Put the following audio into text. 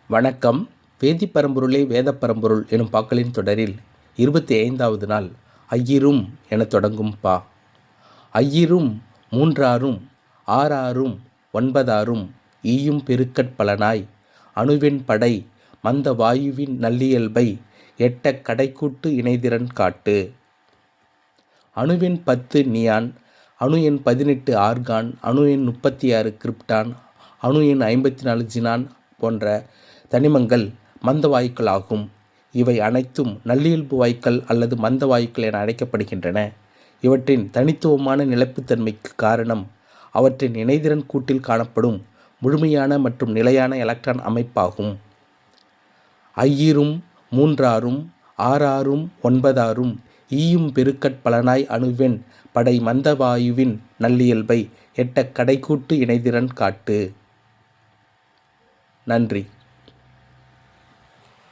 வணக்கம். வேதிப்பரம்பொருளே வேதப்பரம்பொருள் எனும் பாக்களின் தொடரில் 25வது நாள் ஐயிரும் எனத் தொடங்கும் பா. ஐயிரும் மூன்றாறும் ஆறாறும் ஒன்பதாறும் ஈயும் பெருக்கற் பலனாய் அணுவெண் படை மந்த வாயுவின் நல்லியல்பை எட்டக் கடைக்கூட்டு இணைதிறன் காட்டு. அணுவெண் 10 நியான், அணு எண் 18 ஆர்கான், அணு எண் 36 கிரிப்டான், அணு எண் 54 ஜினான் போன்ற தனிமங்கள் மந்த வாயுக்கள் ஆகும். இவை அனைத்தும் நல்லியல்பு வாயுக்கள் அல்லது மந்த வாயுக்கள் என அழைக்கப்படுகின்றன. இவற்றின் தனித்துவமான நிலைப்புத்தன்மைக்கு காரணம் அவற்றின் இணைதிறன் கூட்டில் காணப்படும் முழுமையான மற்றும் நிலையான எலக்ட்ரான் அமைப்பாகும். ஐயிரும் மூன்றாறும் ஆறாறும் ஒன்பதாறும் ஈயும் பெருக்கற் பலனாய் அணுவெண் படை மந்த வாயுவின் நல்லியல்பை எட்டக் கடைக்கூட்டு இணைதிறன் காட்டு. நன்றி.